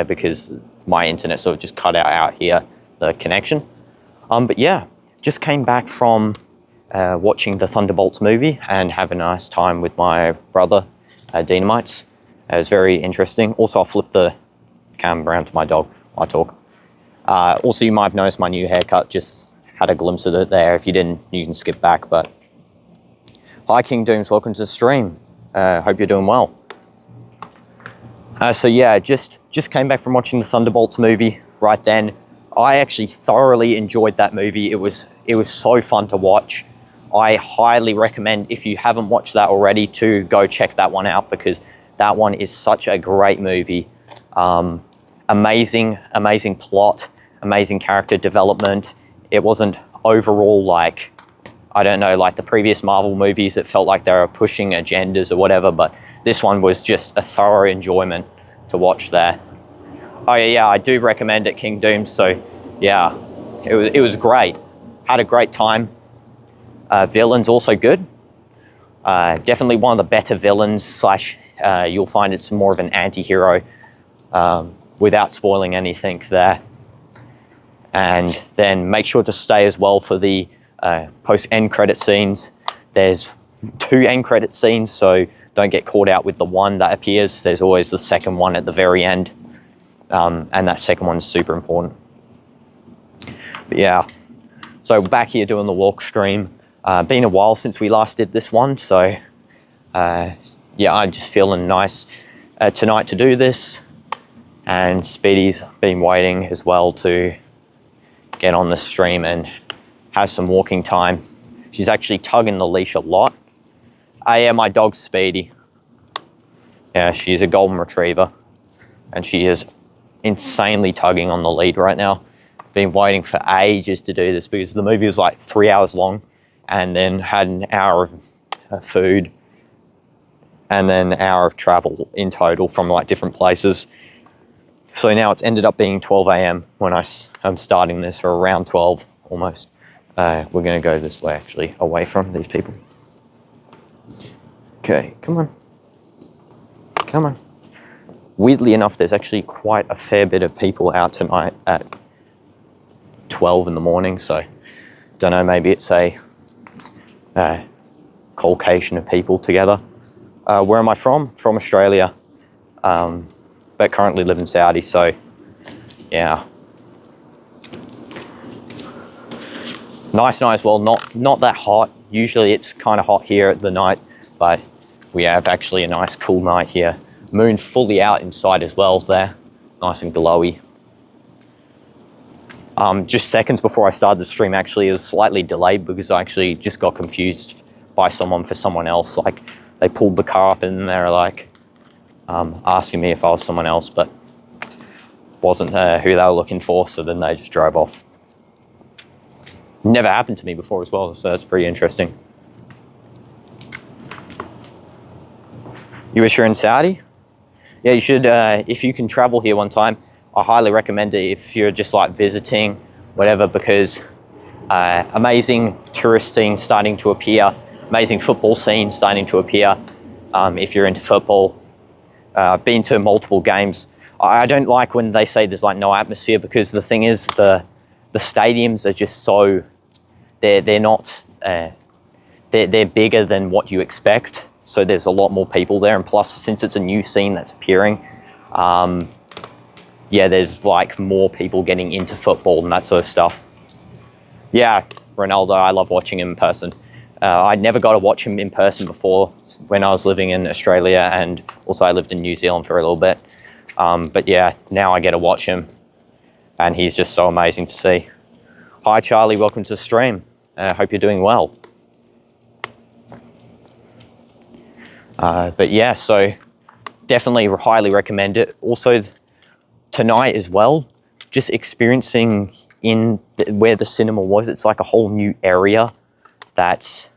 because my internet sort of just cut out here, the connection. But yeah, just came back from watching the Thunderbolts movie and have a nice time with my brother, DinoDoomz. It was very interesting. Also, I'll flip the camera around to my dog while I talk. Also, you might have noticed my new haircut, just had a glimpse of it there. If you didn't, you can skip back. But hi, King Dooms, welcome to the stream. Hope you're doing well. So yeah, just came back from watching the Thunderbolts movie right then. I actually thoroughly enjoyed that movie. It was so fun to watch. I highly recommend, if you haven't watched that already, to go check that one out, because that one is such a great movie. Amazing plot, amazing character development. It wasn't overall like, I don't know, like the previous Marvel movies that felt like they were pushing agendas or whatever, but this one was just a thorough enjoyment to watch there. Oh yeah, I do recommend it, King Dooms. So yeah, it was great. Had a great time. Villain's also good. Definitely one of the better villains, / you'll find it's more of an anti-hero, without spoiling anything there. And then make sure to stay as well for the post-end credit scenes. There's 2 end credit scenes, so don't get caught out with the one that appears. There's always the second one at the very end, and that second one's super important. But yeah, so back here doing the walk stream. Been a while since we last did this one, so yeah, I'm just feeling nice tonight to do this. And Speedy's been waiting as well to get on the stream and have some walking time. She's actually tugging the leash a lot. Yeah, my dog's Speedy. Yeah, she's a golden retriever, and she is insanely tugging on the lead right now. Been waiting for ages to do this because the movie was like 3 hours long, and then had an hour of food, and then an hour of travel in total from like different places. So now it's ended up being 12 AM when I'm starting this, or around 12 almost. We're gonna go this way actually, away from these people. Okay, come on. Come on. Weirdly enough, there's actually quite a fair bit of people out tonight at 12 in the morning, so don't know, maybe it's a collocation of people together. Where am I from? From Australia, but currently live in Saudi, so yeah. Nice night as well, not that hot. Usually it's kind of hot here at the night, but we have actually a nice cool night here. Moon fully out inside as well there, nice and glowy. Just seconds before I started the stream, actually, it was slightly delayed because I actually just got confused by someone for someone else. Like, they pulled the car up and they're like asking me if I was someone else, but wasn't who they were looking for, so then they just drove off. Never happened to me before as well, so that's pretty interesting. You wish you're in Saudi? Yeah, you should, if you can travel here one time, I highly recommend it if you're just like visiting, whatever, because amazing tourist scene starting to appear, amazing football scene starting to appear. If you're into football, I've been to multiple games. I don't like when they say there's like no atmosphere, because the thing is the stadiums are just so, they're not, they're bigger than what you expect. So there's a lot more people there, and plus since it's a new scene that's appearing, yeah, there's like more people getting into football and that sort of stuff. Yeah, Ronaldo, I love watching him in person. I never got to watch him in person before when I was living in Australia, and also I lived in New Zealand for a little bit. But yeah, now I get to watch him, and he's just so amazing to see. Hi Charlie, welcome to the stream. Hope you're doing well. But yeah, so definitely highly recommend it. Also tonight as well, just experiencing where the cinema was. It's like a whole new area that's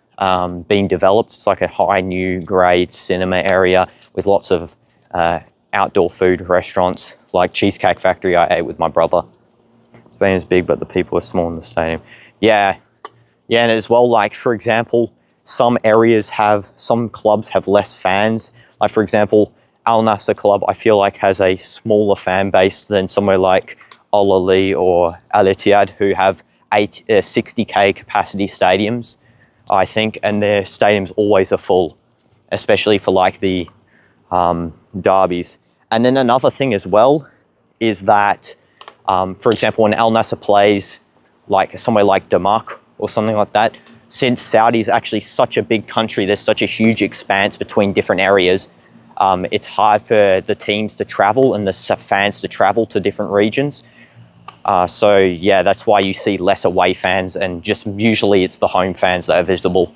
being developed. It's like a high new grade cinema area with lots of outdoor food restaurants, like Cheesecake Factory I ate with my brother. Spain is big, but the people are small in the stadium. Yeah, and as well, like for example, some clubs have less fans. Like for example, Al Nassr club, I feel like, has a smaller fan base than somewhere like Al Ahly or Al Ittihad, who have 60k capacity stadiums, I think, and their stadiums always are full, especially for like the derbies. And then another thing as well is that, for example, when Al Nassr plays like somewhere like Damak or something like that, since Saudi is actually such a big country, there's such a huge expanse between different areas, it's hard for the teams to travel and the fans to travel to different regions. So yeah, that's why you see less away fans, and just usually it's the home fans that are visible.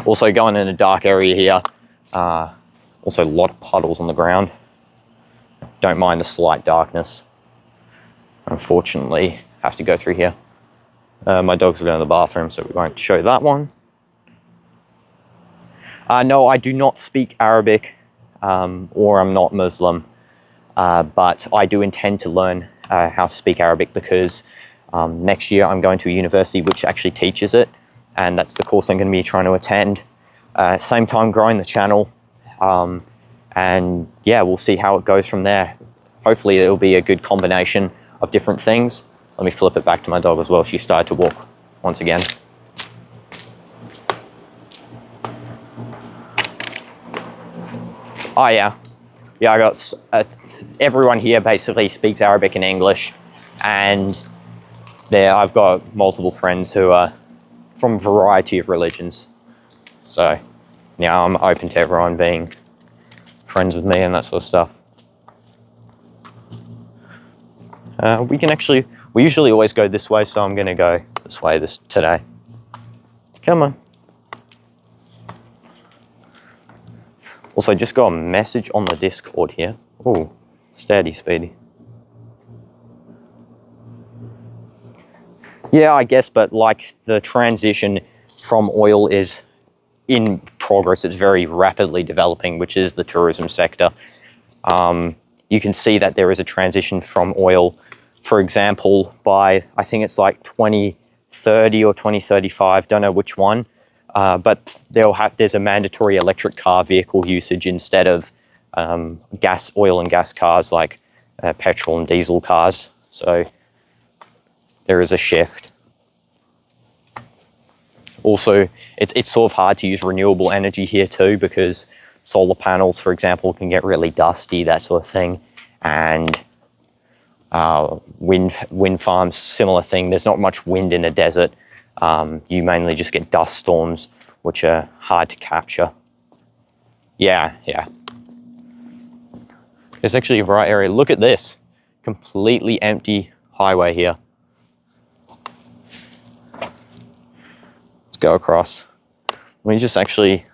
Also going in a dark area here. Also a lot of puddles on the ground. Don't mind the slight darkness. Unfortunately, have to go through here. My dogs are going to the bathroom, so we won't show that one. No, I do not speak Arabic, or I'm not Muslim, but I do intend to learn how to speak Arabic, because next year I'm going to a university which actually teaches it, and that's the course I'm going to be trying to attend. Same time growing the channel, and yeah, we'll see how it goes from there. Hopefully it'll be a good combination of different things. Let me flip it back to my dog as well. She started to walk once again. Oh yeah, yeah. I got everyone here basically speaks Arabic and English, and there I've got multiple friends who are from a variety of religions. So yeah, I'm open to everyone being friends with me and that sort of stuff. We usually always go this way, so I'm going to go this way today. Come on. Also, just got a message on the Discord here. Oh, steady, Speedy. Yeah, I guess, but like the transition from oil is in progress. It's very rapidly developing, which is the tourism sector. You can see that there is a transition from oil, for example, by, I think it's like 2030 or 2035, don't know which one, but there's a mandatory electric car vehicle usage instead of oil and gas cars like petrol and diesel cars. So there is a shift. Also, it's sort of hard to use renewable energy here too, because solar panels, for example, can get really dusty, that sort of thing. And wind farms, similar thing. There's not much wind in a desert. You mainly just get dust storms, which are hard to capture. Yeah. It's actually a right area. Look at this. Completely empty highway here. Let's go across. Let me just actually,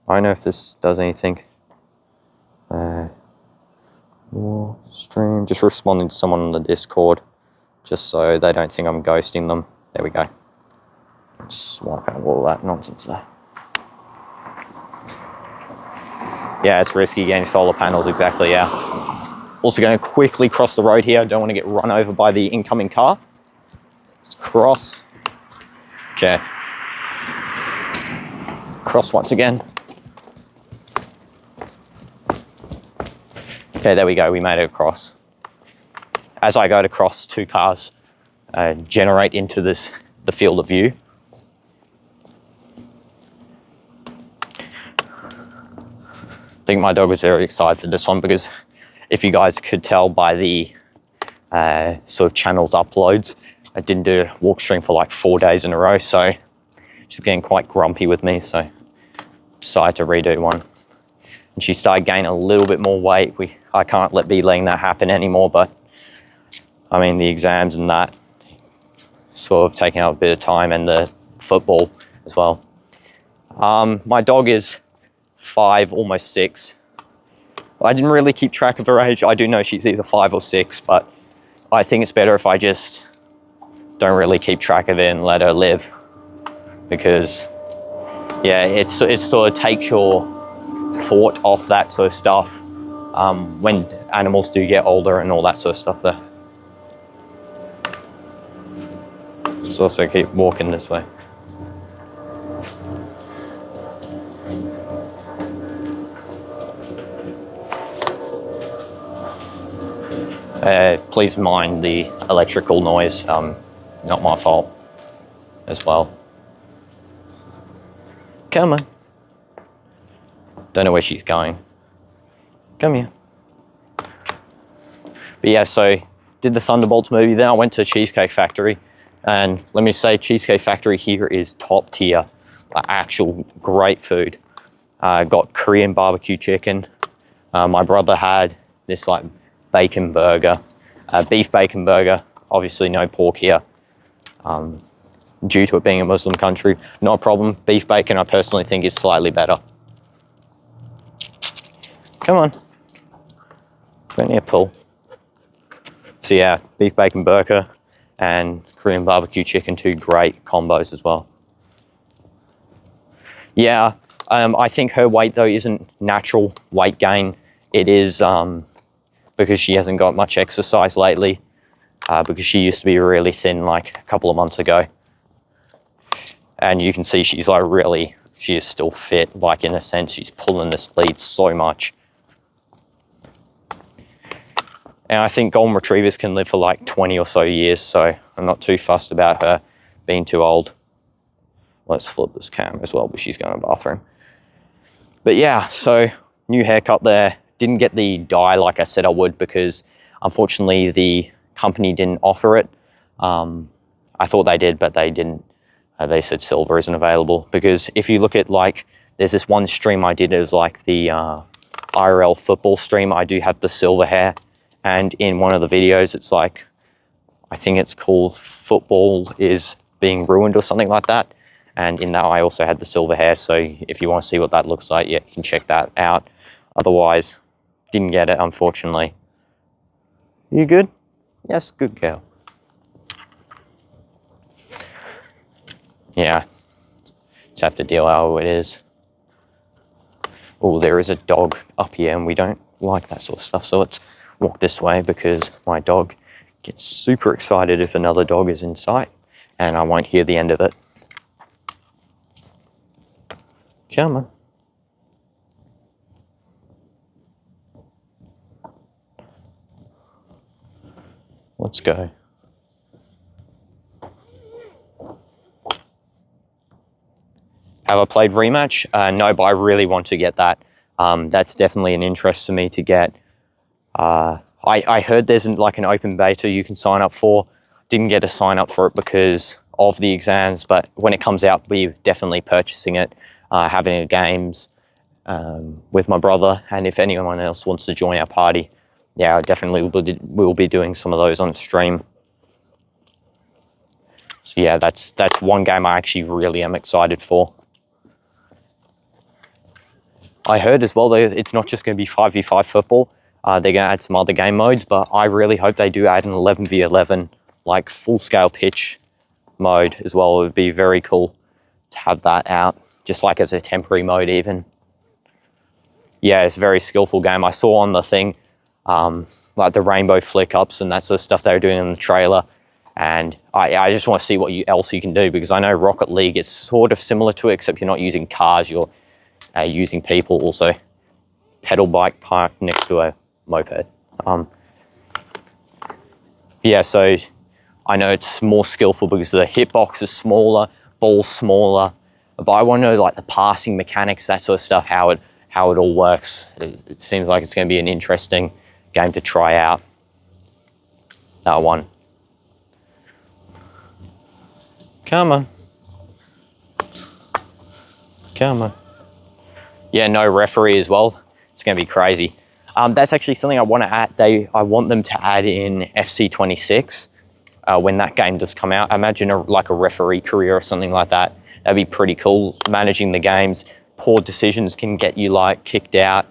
I don't know if this does anything. More stream, just responding to someone on the Discord, just so they don't think I'm ghosting them. There we go. Let's wipe out all that nonsense there. Yeah, it's risky getting solar panels, exactly, yeah. Also going to quickly cross the road here. Don't want to get run over by the incoming car. Let's cross. Okay. Cross once again. Okay, there we go, we made it across. As I go to cross, two cars generate into the field of view. I think my dog was very excited for this one, because if you guys could tell by the sort of channel's uploads, I didn't do a walk stream for like 4 days in a row, so she's getting quite grumpy with me, so decided to redo one. And she started gaining a little bit more weight. I can't be letting that happen anymore, but I mean the exams and that sort of taking up a bit of time, and the football as well. My dog is 5, almost 6. I didn't really keep track of her age. I do know she's either 5 or 6, but I think it's better if I just don't really keep track of it and let her live, because yeah, it sort of takes your thought off that sort of stuff when animals do get older and all that sort of stuff there. Let's also keep walking this way. Please mind the electrical noise, not my fault as well. Come on. Don't know where she's going. Come here. But yeah, so did the Thunderbolts movie, then I went to Cheesecake Factory, and let me say, Cheesecake Factory here is top tier, like actual great food. Got Korean barbecue chicken. My brother had this like bacon burger, beef bacon burger, obviously no pork here, due to it being a Muslim country, not a problem. Beef bacon I personally think is slightly better. Come on, go near pull. So yeah, beef bacon burger and Korean barbecue chicken, two great combos as well. Yeah, I think her weight though isn't natural weight gain. It is because she hasn't got much exercise lately, because she used to be really thin like a couple of months ago. And you can see she's like really, she is still fit, like in a sense she's pulling this lead so much. And I think golden retrievers can live for like 20 or so years, so I'm not too fussed about her being too old. Let's flip this camera as well, but she's going to the bathroom. But yeah, so new haircut there. Didn't get the dye like I said I would, because unfortunately the company didn't offer it. I thought they did, but they didn't. They said silver isn't available, because if you look at like, there's this one stream I did, it was like the IRL football stream. I do have the silver hair. And in one of the videos, it's like, I think it's called Football is Being Ruined or something like that. And in that, I also had the silver hair. So if you want to see what that looks like, yeah, you can check that out. Otherwise, didn't get it, unfortunately. You good? Yes, good girl. Yeah, just have to deal how it is. Oh, there is a dog up here, and we don't like that sort of stuff. So let's walk this way, because my dog gets super excited if another dog is in sight, and I won't hear the end of it. Come on. Let's go. Have I played Rematch? No, but I really want to get that. That's definitely an interest for me to get. I heard there's like an open beta you can sign up for. Didn't get a sign up for it because of the exams, but when it comes out, we're definitely purchasing it, having games with my brother, and if anyone else wants to join our party, yeah, I definitely will be doing some of those on stream. So yeah, that's one game I actually really am excited for. I heard as well that it's not just going to be 5v5 football. They're going to add some other game modes, but I really hope they do add an 11v11, like full-scale pitch mode as well. It would be very cool to have that out, just like as a temporary mode even. Yeah, it's a very skillful game. I saw on the thing, like the rainbow flick-ups and that sort of stuff they were doing in the trailer, and I just want to see what else you can do, because I know Rocket League is sort of similar to it, except you're not using cars, you're using people also. Pedal bike parked next to a moped. Yeah, so I know it's more skillful because the hitbox is smaller, ball's smaller, but I want to know like the passing mechanics, that sort of stuff, how it all works. It seems like it's going to be an interesting game to try out. That one. Come on. Come on. Yeah, no referee as well. It's going to be crazy. That's actually something I want to add. I want them to add in FC26 when that game does come out. Imagine like a referee career or something like that. That'd be pretty cool. Managing the games, poor decisions can get you like kicked out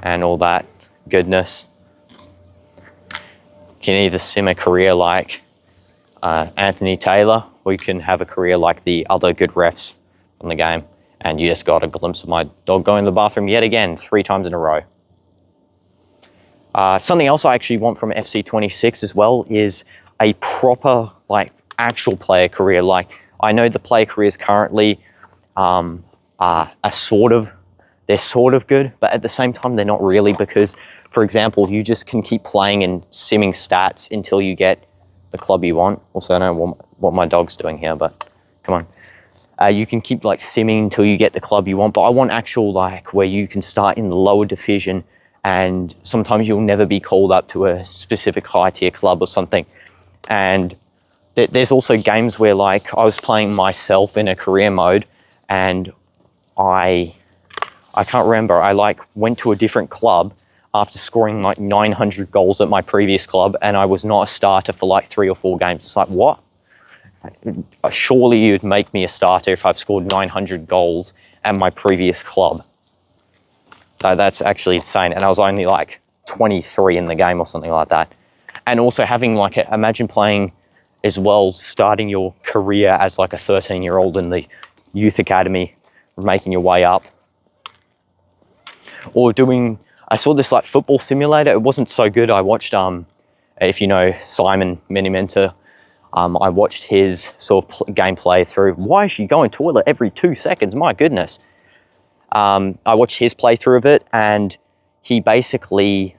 and all that goodness. You can either sim a career like Anthony Taylor, or you can have a career like the other good refs on the game. And you just got a glimpse of my dog going to the bathroom yet again, 3 times in a row. Something else I actually want from FC26 as well is a proper, like, actual player career. Like, I know the player careers currently are sort of they're sort of good, but at the same time, they're not really, because, for example, you just can keep playing and simming stats until you get the club you want. Also, I don't know what my dog's doing here, but come on. You can keep like simming until you get the club you want, but I want actual like where you can start in the lower division, and sometimes you'll never be called up to a specific high tier club or something. And there's also games where like I was playing myself in a career mode, and I can't remember, I like went to a different club after scoring like 900 goals at my previous club, and I was not a starter for like 3 or 4 games. It's like, what? Surely you'd make me a starter if I've scored 900 goals at my previous club. That's actually insane. And I was only like 23 in the game or something like that. And also having like, imagine playing as well, starting your career as like a 13-year-old in the youth academy, making your way up. Or I saw this like football simulator. It wasn't so good. I watched, if you know Simon Minimentor, I watched his sort of gameplay through. Why is she going toilet every 2 seconds? My goodness. I watched his playthrough of it, and he basically,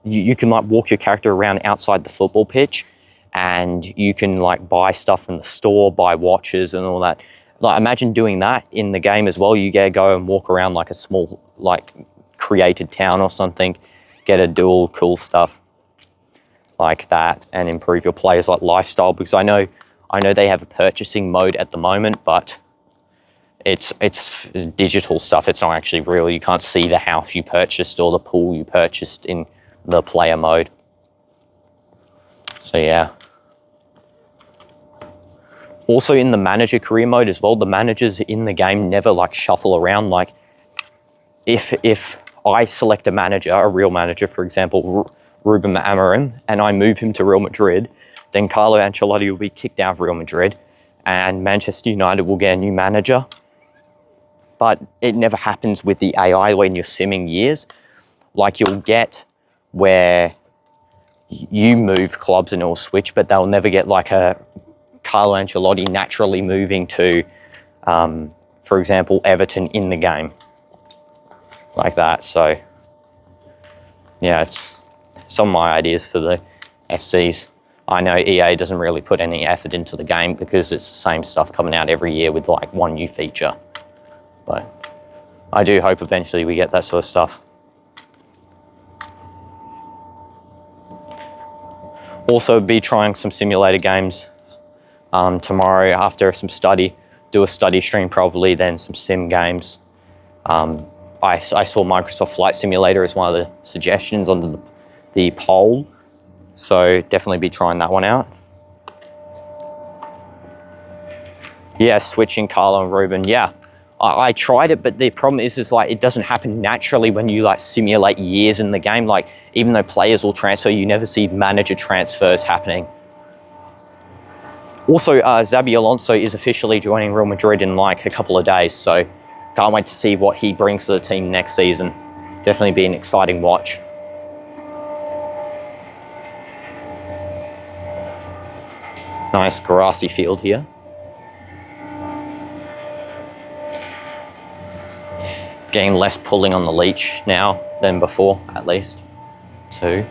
you can like walk your character around outside the football pitch, and you can like buy stuff in the store, buy watches and all that. Like imagine doing that in the game as well. You get to go and walk around like a small, like created town or something, get to do all cool stuff like that and improve your players' like lifestyle, because I know they have a purchasing mode at the moment, but it's digital stuff. It's not actually real. You can't see the house you purchased or the pool you purchased in the player mode. So yeah. Also in the manager career mode as well, the managers in the game never like shuffle around. Like if I select a manager, a real manager, for example, Ruben Amorim, and I move him to Real Madrid, then Carlo Ancelloti will be kicked out of Real Madrid and Manchester United will get a new manager. But it never happens with the AI when you're simming years. Like you'll get where you move clubs and it'll switch, but they'll never get like a Carlo Ancelloti naturally moving to, for example, Everton in the game. Like that. So yeah, it's some of my ideas for the FCs. I know EA doesn't really put any effort into the game because it's the same stuff coming out every year with like one new feature. But I do hope eventually we get that sort of stuff. Also be trying some simulator games tomorrow after some study. Do a study stream probably, then some sim games. I saw Microsoft Flight Simulator as one of the suggestions on the poll. So definitely be trying that one out. Yeah, switching Carlo and Ruben. Yeah, I tried it, but the problem is like it doesn't happen naturally when you like simulate years in the game. Like even though players will transfer, you never see manager transfers happening. Also, Xabi Alonso is officially joining Real Madrid in like a couple of days, so can't wait to see what he brings to the team next season. Definitely be an exciting watch. Nice grassy field here. Getting less pulling on the leech now than before, at least. 2.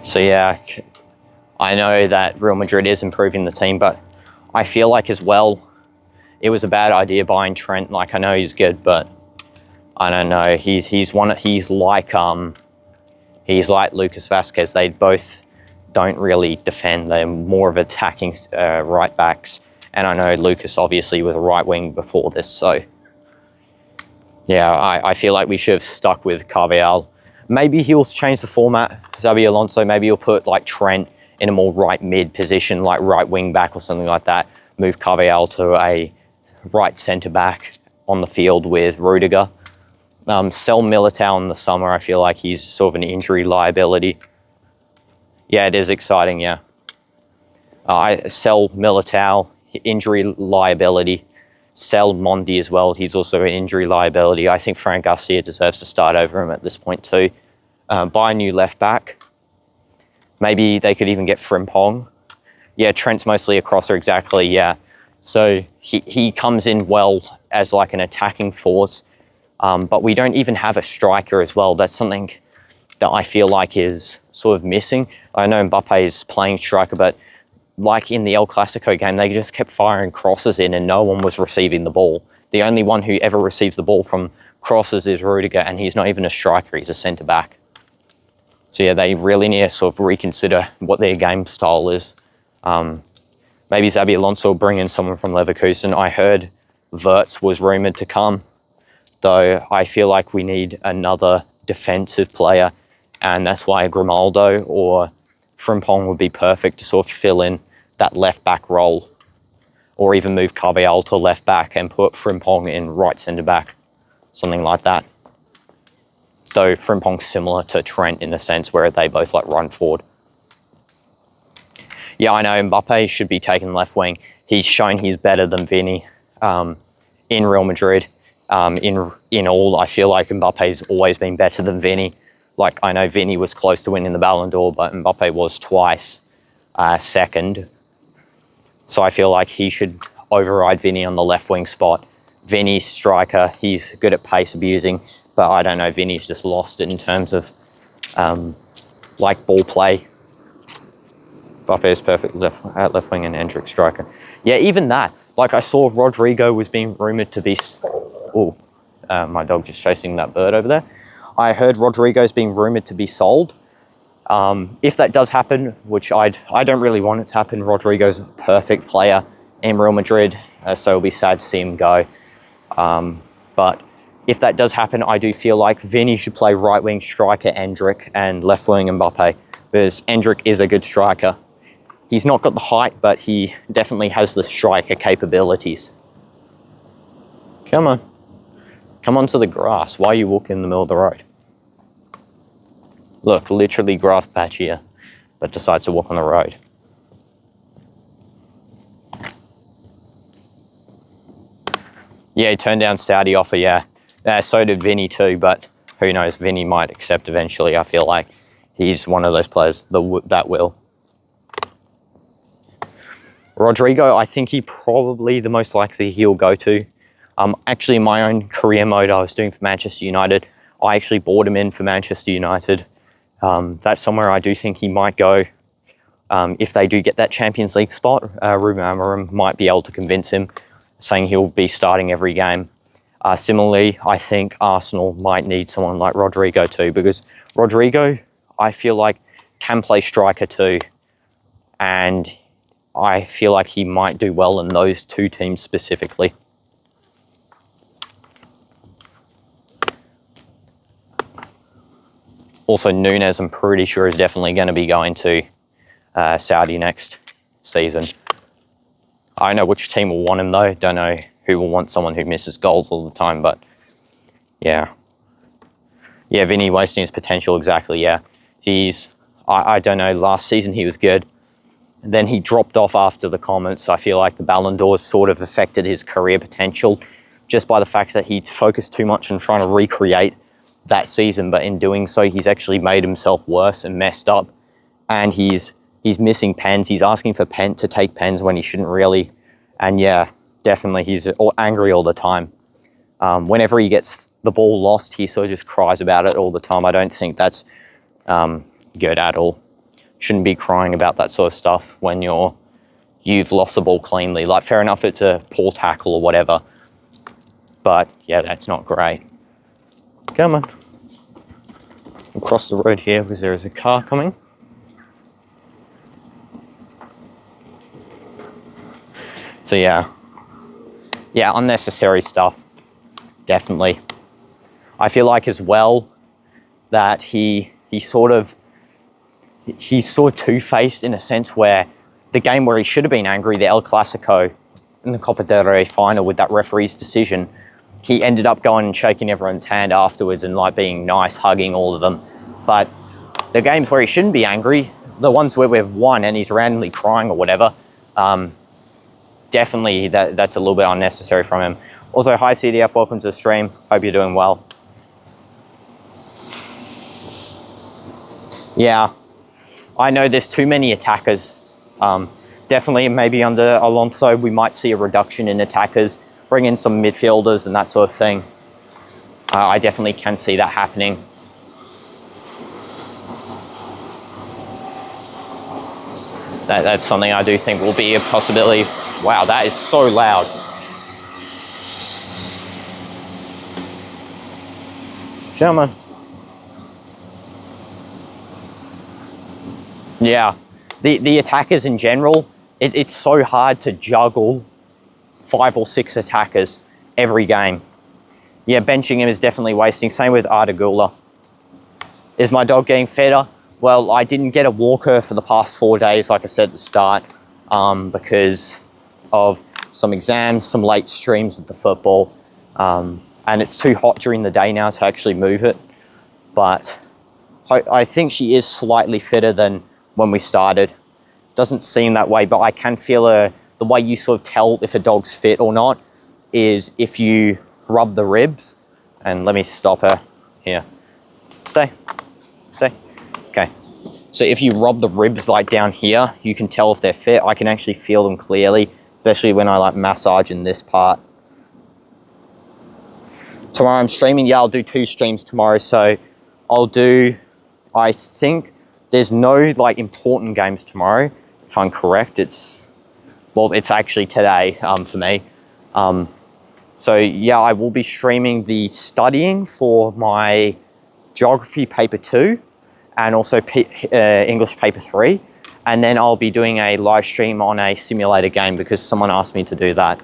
So yeah, I know that Real Madrid is improving the team, but I feel like as well, it was a bad idea buying Trent. Like I know he's good, but I don't know. He's like Lucas Vazquez. They both don't really defend. They're more of attacking right backs. And I know Lucas obviously was a right wing before this. So yeah, I feel like we should have stuck with Carvajal. Maybe he'll change the format. Xabi Alonso, maybe he'll put like Trent in a more right mid position, like right wing back or something like that. Move Carvajal to a right centre back on the field with Rodrygo. Sell Militao in the summer. I feel like he's sort of an injury liability. Yeah, it is exciting, yeah. I sell Militao, injury liability. Sell Mondi as well. He's also an injury liability. I think Frank Garcia deserves to start over him at this point too. Buy a new left back. Maybe they could even get Frimpong. Yeah, Trent's mostly a crosser, exactly, yeah. So he comes in well as like an attacking force, but we don't even have a striker as well. That's something that I feel like is sort of missing. I know Mbappe is playing striker, but like in the El Clasico game, they just kept firing crosses in and no one was receiving the ball. The only one who ever receives the ball from crosses is Rodrygo, and he's not even a striker, he's a centre-back. So yeah, they really need to sort of reconsider what their game style is. Maybe Xabi Alonso will bring in someone from Leverkusen. I heard Wirtz was rumoured to come, though I feel like we need another defensive player, and that's why Grimaldo or Frimpong would be perfect to sort of fill in that left-back role, or even move Carvajal to left-back and put Frimpong in right centre-back, something like that. Though Frimpong's similar to Trent in the sense where they both like run forward. Yeah, I know Mbappe should be taken left wing. He's shown he's better than Vini in Real Madrid. In all, I feel like Mbappe's always been better than Vini. Like, I know Vini was close to winning the Ballon d'Or, but Mbappe was twice second. So I feel like he should override Vini on the left wing spot. Vini's striker, he's good at pace abusing, but I don't know, Vini's just lost it in terms of like ball play. Mbappe is perfect left wing and Endrik striker. Yeah, even that. Like, I saw Rodrygo was being rumoured to be... Oh, my dog just chasing that bird over there. I heard Rodrygo's being rumoured to be sold. If that does happen, which I don't really want it to happen, Rodrygo's a perfect player in Real Madrid, so it'll be sad to see him go. But if that does happen, I do feel like Vini should play right wing striker Endrik and left wing Mbappe, because Endrik is a good striker. He's not got the height, but he definitely has the striker capabilities. Come on. Come onto the grass. Why are you walking in the middle of the road? Look, literally grass patch here, but decides to walk on the road. Yeah, he turned down Saudi offer, yeah. So did Vini too, but who knows, Vini might accept eventually. I feel like he's one of those players that will. Rodrygo, I think he probably the most likely he'll go to. Actually, in my own career mode I was doing for Manchester United, I actually bought him in for Manchester United. That's somewhere I do think he might go. If they do get that Champions League spot, Ruben Amorim might be able to convince him, saying he'll be starting every game. Similarly, I think Arsenal might need someone like Rodrygo too, because Rodrygo, I feel like, can play striker too. And I feel like he might do well in those two teams specifically. Also, Núñez, I'm pretty sure, is definitely going to be going to Saudi next season. I don't know which team will want him though. Don't know who will want someone who misses goals all the time, but yeah. Yeah, Vini wasting his potential, exactly, yeah. I don't know, last season he was good. And then he dropped off after the comments. I feel like the Ballon d'Or sort of affected his career potential just by the fact that he focused too much on trying to recreate that season, but in doing so, he's actually made himself worse and messed up. And he's missing pens. He's asking for to take pens when he shouldn't really. And yeah, definitely, he's angry all the time. Whenever he gets the ball lost, he sort of just cries about it all the time. I don't think that's good at all. Shouldn't be crying about that sort of stuff when you've lost the ball cleanly. Like, fair enough, it's a poor tackle or whatever. But yeah, that's not great. Come on. Across the road here because there is a car coming. So yeah, unnecessary stuff, definitely. I feel like as well that he's sort of two-faced in a sense where the game where he should have been angry, the El Clasico in the Copa del Rey final with that referee's decision, he ended up going and shaking everyone's hand afterwards and like being nice, hugging all of them. But the games where he shouldn't be angry, the ones where we've won and he's randomly crying or whatever, definitely that's a little bit unnecessary from him. Also, hi CDF, welcome to the stream. Hope you're doing well. Yeah, I know there's too many attackers. definitely maybe under Alonso, we might see a reduction in attackers, bring in some midfielders and that sort of thing. I definitely can see that happening. That's something I do think will be a possibility. Wow, that is so loud. Gentlemen. Yeah, the attackers in general, it's so hard to juggle 5 or 6 attackers every game. Yeah, benching him is definitely wasting. Same with Arda. Is my dog getting fitter? Well, I didn't get a walker for the past 4 days, like I said at the start, because of some exams, some late streams with the football, and it's too hot during the day now to actually move it. But I think she is slightly fitter than when we started. Doesn't seem that way, but I can feel the way you sort of tell if a dog's fit or not is if you rub the ribs. And let me stop her here. Stay. Okay. So if you rub the ribs like down here, you can tell if they're fit. I can actually feel them clearly, especially when I like massage in this part. Tomorrow I'm streaming. Yeah, I'll do 2 streams tomorrow. So I'll do, I think there's no like important games tomorrow. If I'm correct, it's actually today for me. So yeah, I will be streaming the studying for my geography paper 2 and also English paper 3. And then I'll be doing a live stream on a simulator game because someone asked me to do that.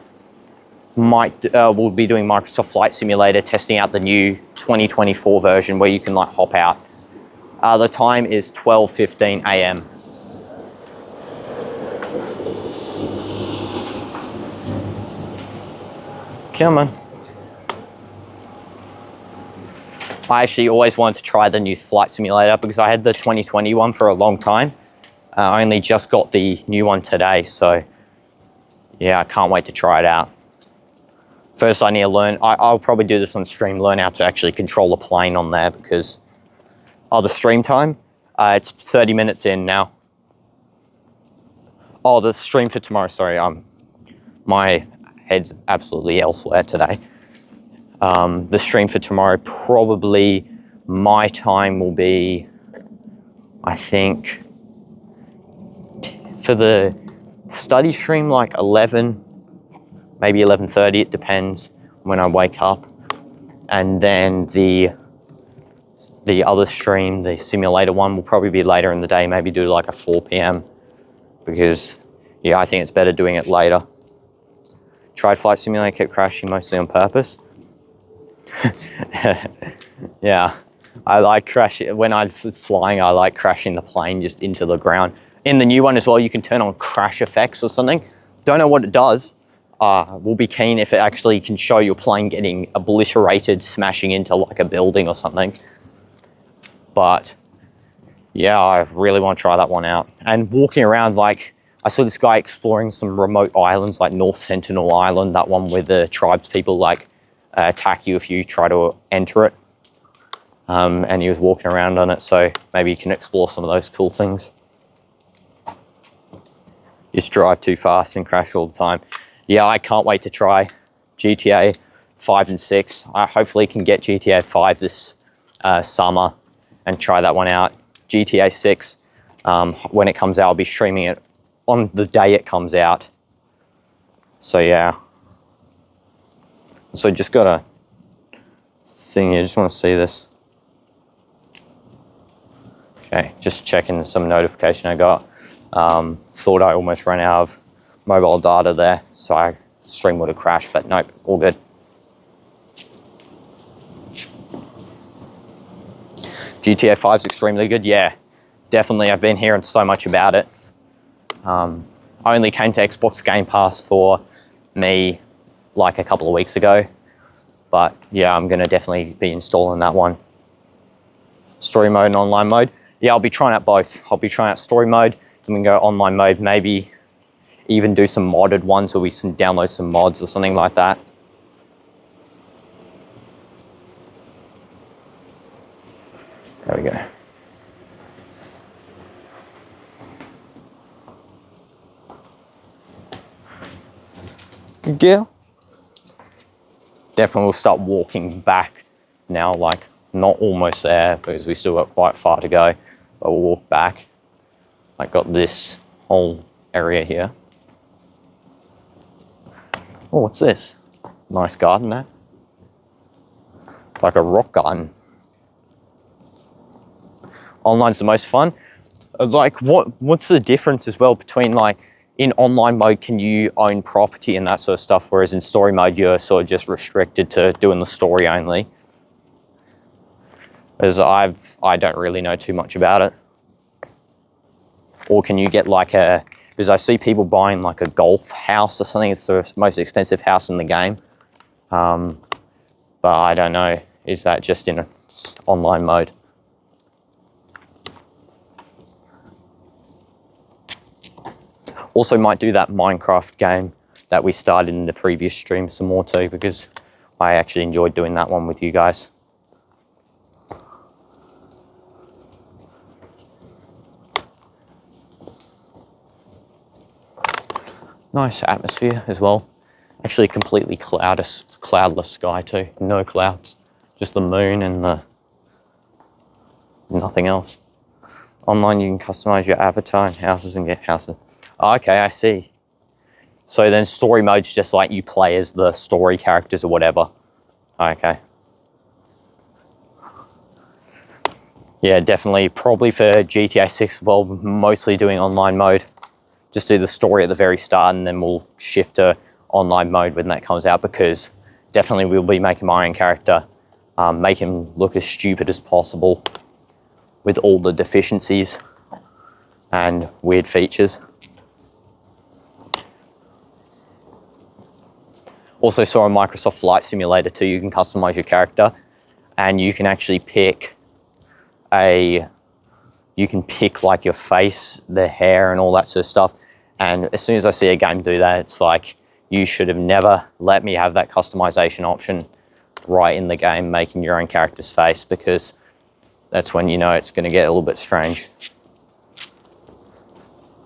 We'll be doing Microsoft Flight Simulator, testing out the new 2024 version where you can like hop out. The time is 12:15 a.m. Come on. I actually always wanted to try the new flight simulator because I had the 2020 one for a long time. I only just got the new one today, so yeah, I can't wait to try it out. First, I need to learn. I'll probably do this on stream, learn how to actually control a plane on there because the stream time, it's 30 minutes in now. Oh, the stream for tomorrow, sorry, my head's absolutely elsewhere today. The stream for tomorrow, probably my time will be, I think, for the study stream, like 11, maybe 11:30, it depends when I wake up. And then the other stream, the simulator one, will probably be later in the day, maybe do like a 4 p.m. because, yeah, I think it's better doing it later. Tried flight simulator, kept crashing mostly on purpose. Yeah, I like crashing. When I'm flying, I like crashing the plane just into the ground. In the new one as well, you can turn on crash effects or something. Don't know what it does. We'll be keen if it actually can show your plane getting obliterated, smashing into like a building or something. But yeah, I really want to try that one out. And walking around, like, I saw this guy exploring some remote islands, like North Sentinel Island, that one where the tribes people like attack you if you try to enter it. And he was walking around on it, so maybe you can explore some of those cool things. Just drive too fast and crash all the time. Yeah, I can't wait to try GTA 5 and 6. I hopefully can get GTA 5 this summer and try that one out. GTA 6, when it comes out, I'll be streaming it on the day it comes out. So yeah. So just got a thing here, just want to see this. Okay, just checking some notification I got. Thought I almost ran out of mobile data there, so I stream would have crashed, but nope, all good. GTA 5 is extremely good, yeah, definitely. I've been hearing so much about it. I only came to Xbox Game Pass for me like a couple of weeks ago, but yeah, I'm gonna definitely be installing that one. Story mode and online mode. Yeah, I'll be trying out both. I'll be trying out story mode, then we can go online mode, maybe even do some modded ones where we can download some mods or something like that. There we go. Good girl. Definitely will start walking back now, like not almost there because we still got quite far to go, but we'll walk back. I got this whole area here. Oh, what's this? Nice garden there. It's like a rock garden. Online's the most fun. Like, what's the difference as well between, like, in online mode, can you own property and that sort of stuff, whereas in story mode, you're sort of just restricted to doing the story only? As I don't really know too much about it. Or can you get like because I see people buying like a golf house or something. It's the most expensive house in the game. But I don't know, is that just in online mode? Also might do that Minecraft game that we started in the previous stream some more too, because I actually enjoyed doing that one with you guys. Nice atmosphere as well. Actually completely cloudless sky too. No clouds, just the moon and nothing else. Online you can customize your avatar and houses and get houses. Oh, okay, I see. So then story mode's just like you play as the story characters or whatever. Okay. Yeah, definitely. Probably for GTA 6, well, mostly doing online mode. Just do the story at the very start and then we'll shift to online mode when that comes out, because definitely we'll be making my own character, make him look as stupid as possible with all the deficiencies and weird features. Also saw on Microsoft Flight Simulator 2, you can customize your character and you can actually pick like your face, the hair and all that sort of stuff. And as soon as I see a game do that, it's like, you should have never let me have that customization option right in the game, making your own character's face, because that's when you know it's going to get a little bit strange.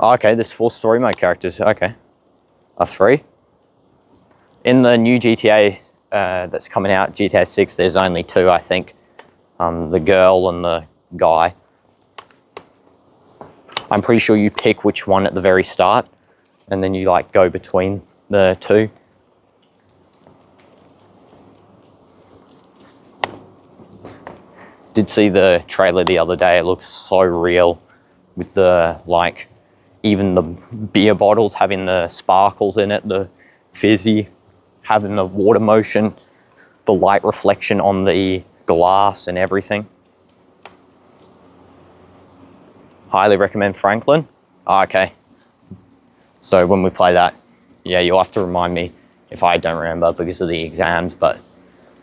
Okay, there's 4 story mode characters. Okay. 3. In the new GTA that's coming out, GTA 6, there's only 2, I think. The girl and the guy. I'm pretty sure you pick which one at the very start, and then you like go between the 2. Did see the trailer the other day. It looks so real, with the like, even the beer bottles having the sparkles in it, the fizzy, having the water motion, the light reflection on the glass and everything. Highly recommend Franklin. Oh, okay. So when we play that, yeah, you'll have to remind me if I don't remember because of the exams, but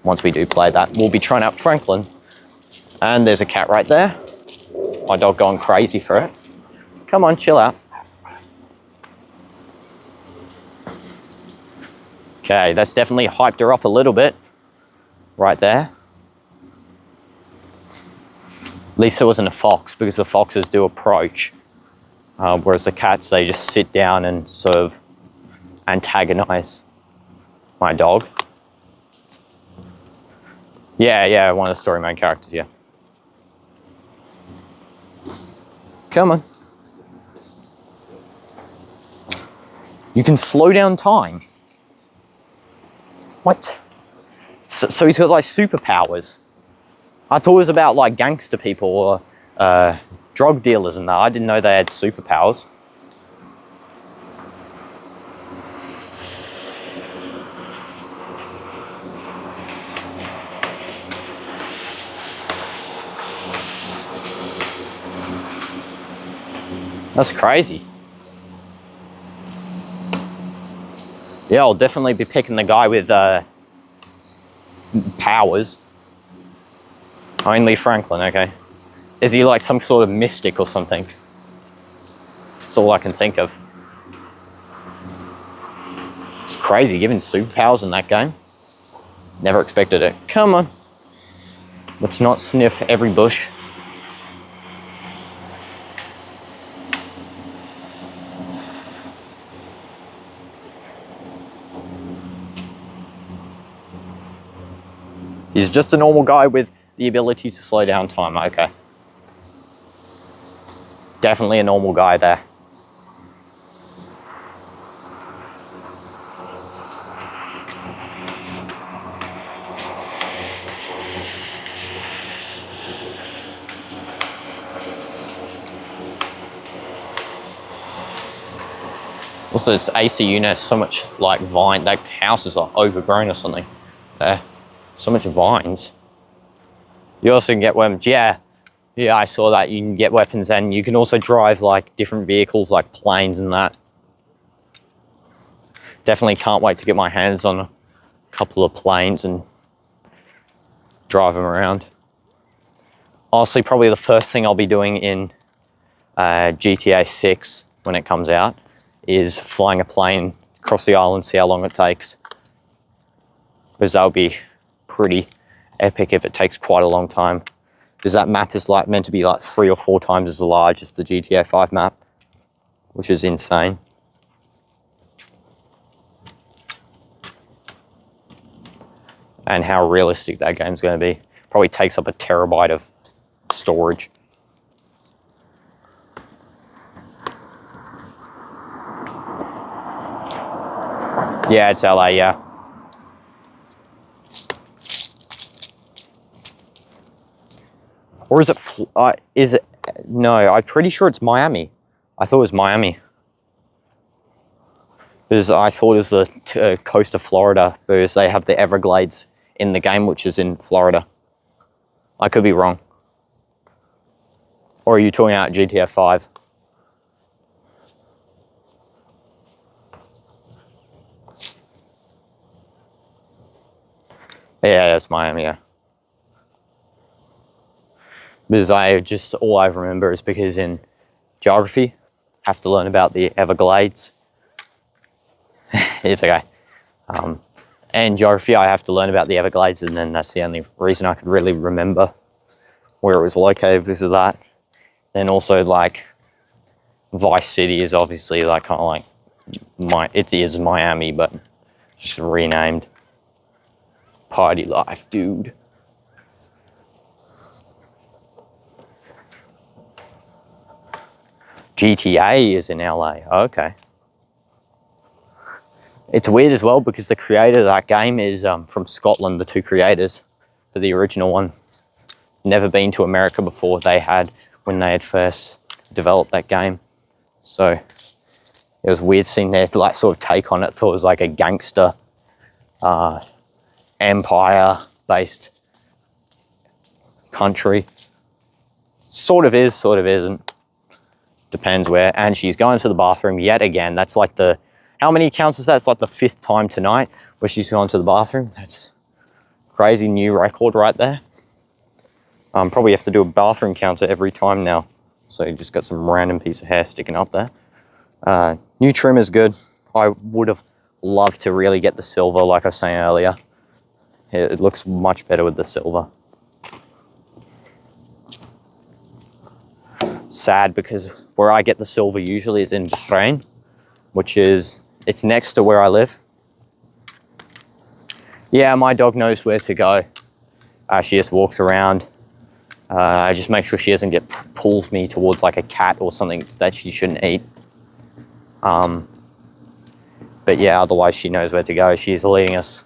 once we do play that, we'll be trying out Franklin. And there's a cat right there. My dog going crazy for it. Come on, chill out. Okay, that's definitely hyped her up a little bit right there. At least it wasn't a fox, because the foxes do approach, whereas the cats, they just sit down and sort of antagonize my dog. Yeah, one of the story mode characters, yeah. Come on. You can slow down time. What? So he's got like superpowers. I thought it was about like gangster people or drug dealers and that. I didn't know they had superpowers. That's crazy. Yeah, I'll definitely be picking the guy with powers. Only Franklin, okay. Is he like some sort of mystic or something? That's all I can think of. It's crazy, giving superpowers in that game. Never expected it. Come on. Let's not sniff every bush. He's just a normal guy with the ability to slow down time. Okay. Definitely a normal guy there. Also, this AC unit has so much like vine, like houses are overgrown or something. There, so much vines. You also can get weapons. Yeah, I saw that. You can get weapons, and you can also drive like different vehicles, like planes and that. Definitely can't wait to get my hands on a couple of planes and drive them around. Honestly, probably the first thing I'll be doing in GTA 6 when it comes out is flying a plane across the island, see how long it takes. Because that would be pretty epic if it takes quite a long time. Because that map is like meant to be like 3 or 4 times as large as the GTA 5 map, which is insane. And how realistic that game's going to be. Probably takes up a terabyte of storage. Yeah, it's LA, yeah. Or is it, no, I'm pretty sure it's Miami. I thought it was Miami. Because I thought it was the coast of Florida, because they have the Everglades in the game, which is in Florida. I could be wrong. Or are you talking about GTA 5? Yeah, it's Miami, yeah. Because all I remember is because in geography, I have to learn about the Everglades. It's okay. And geography, I have to learn about the Everglades, and then that's the only reason I could really remember where it was located because of that. Then also, like, Vice City is obviously like kind of like it is Miami, but just renamed. Party life, dude. GTA is in LA. Okay. It's weird as well because the creator of that game is from Scotland, the 2 creators for the original one. Never been to America before when they had first developed that game. So it was weird seeing their like sort of take on it. Thought it was like a gangster empire-based country. Sort of is, sort of isn't. Depends where. And she's going to the bathroom yet again. That's like how many counts is that? It's like the 5th time tonight where she's gone to the bathroom. That's crazy new record right there. Probably have to do a bathroom counter every time now. So you just got some random piece of hair sticking up there. New trim is good. I would have loved to really get the silver like I was saying earlier. It looks much better with the silver. Sad because where I get the silver usually is in Bahrain, which it's next to where I live. Yeah, my dog knows where to go. She just walks around. I just make sure she doesn't pulls me towards like a cat or something that she shouldn't eat. But yeah, otherwise she knows where to go. She's leading us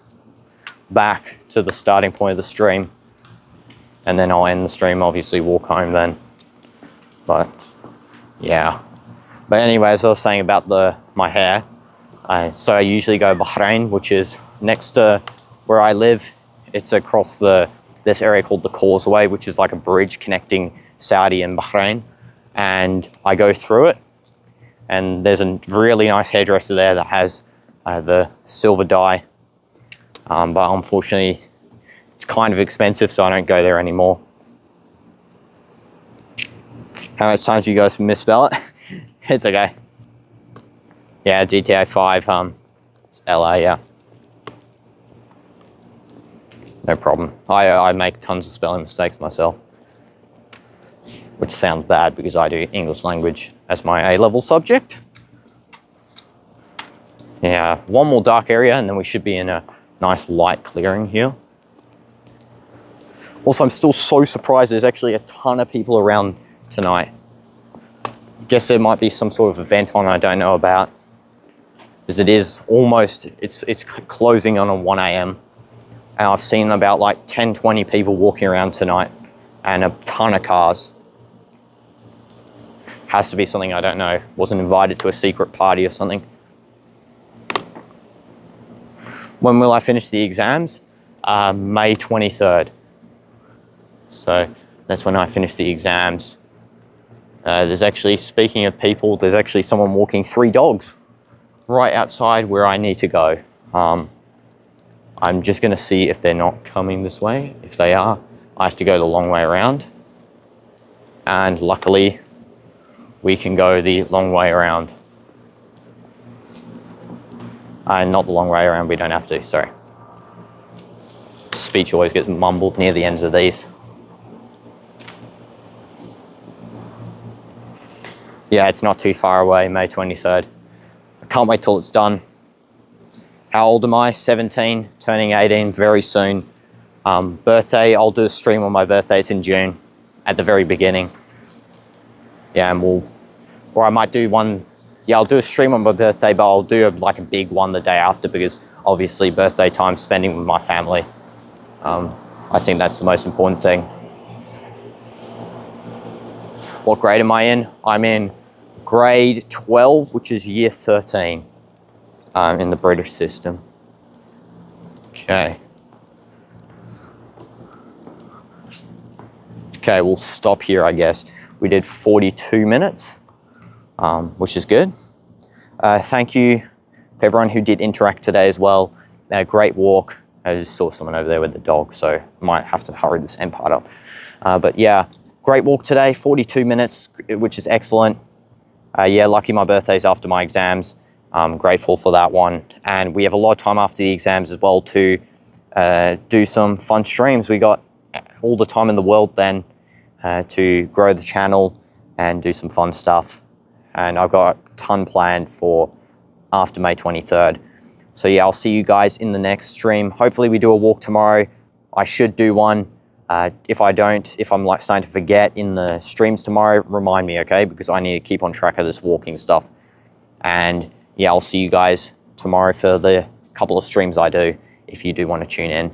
back to the starting point of the stream. And then I'll end the stream, obviously walk home then. But yeah. But anyway, as I was saying about my hair, so I usually go Bahrain, which is next to where I live. It's across this area called the Causeway, which is like a bridge connecting Saudi and Bahrain. And I go through it, and there's a really nice hairdresser there that has the silver dye. But unfortunately, it's kind of expensive, so I don't go there anymore. How much times do you guys misspell it? It's okay. Yeah, GTA 5, LA, yeah. No problem. I make tons of spelling mistakes myself. Which sounds bad because I do English language as my A-level subject. Yeah, one more dark area and then we should be in a nice light clearing here. Also, I'm still so surprised there's actually a ton of people around tonight. Guess there might be some sort of event on I don't know about. Because it is almost, it's closing on 1 a.m. And I've seen about like 10, 20 people walking around tonight and a ton of cars. Has to be something I don't know. Wasn't invited to a secret party or something. When will I finish the exams? May 23rd. So that's when I finish the exams. There's actually, speaking of people, there's actually someone walking 3 dogs right outside where I need to go. I'm just gonna see if they're not coming this way. If they are, I have to go the long way around. And luckily, we can go the long way around. Not the long way around, we don't have to, sorry. Speech always gets mumbled near the ends of these. Yeah, it's not too far away, May 23rd. I can't wait till it's done. How old am I? 17, turning 18 very soon. Birthday, I'll do a stream on my birthday, it's in June, at the very beginning. Yeah, and or I might do one, yeah, I'll do a stream on my birthday, but I'll do like a big one the day after because obviously birthday time spending with my family. I think that's the most important thing. What grade am I in? I'm in grade 12, which is year 13 in the British system. Okay. Okay, we'll stop here, I guess. We did 42 minutes, which is good. Thank you for everyone who did interact today as well. Great walk. I just saw someone over there with the dog, so might have to hurry this end part up. But yeah, great walk today, 42 minutes, which is excellent. Yeah, lucky my birthday's after my exams. I'm grateful for that one. And we have a lot of time after the exams as well to do some fun streams. We got all the time in the world then to grow the channel and do some fun stuff. And I've got a ton planned for after May 23rd. So yeah, I'll see you guys in the next stream. Hopefully we do a walk tomorrow. I should do one. If I don't, if I'm like starting to forget in the streams tomorrow, remind me, okay? Because I need to keep on track of this walking stuff. And yeah, I'll see you guys tomorrow for the couple of streams I do, if you do want to tune in.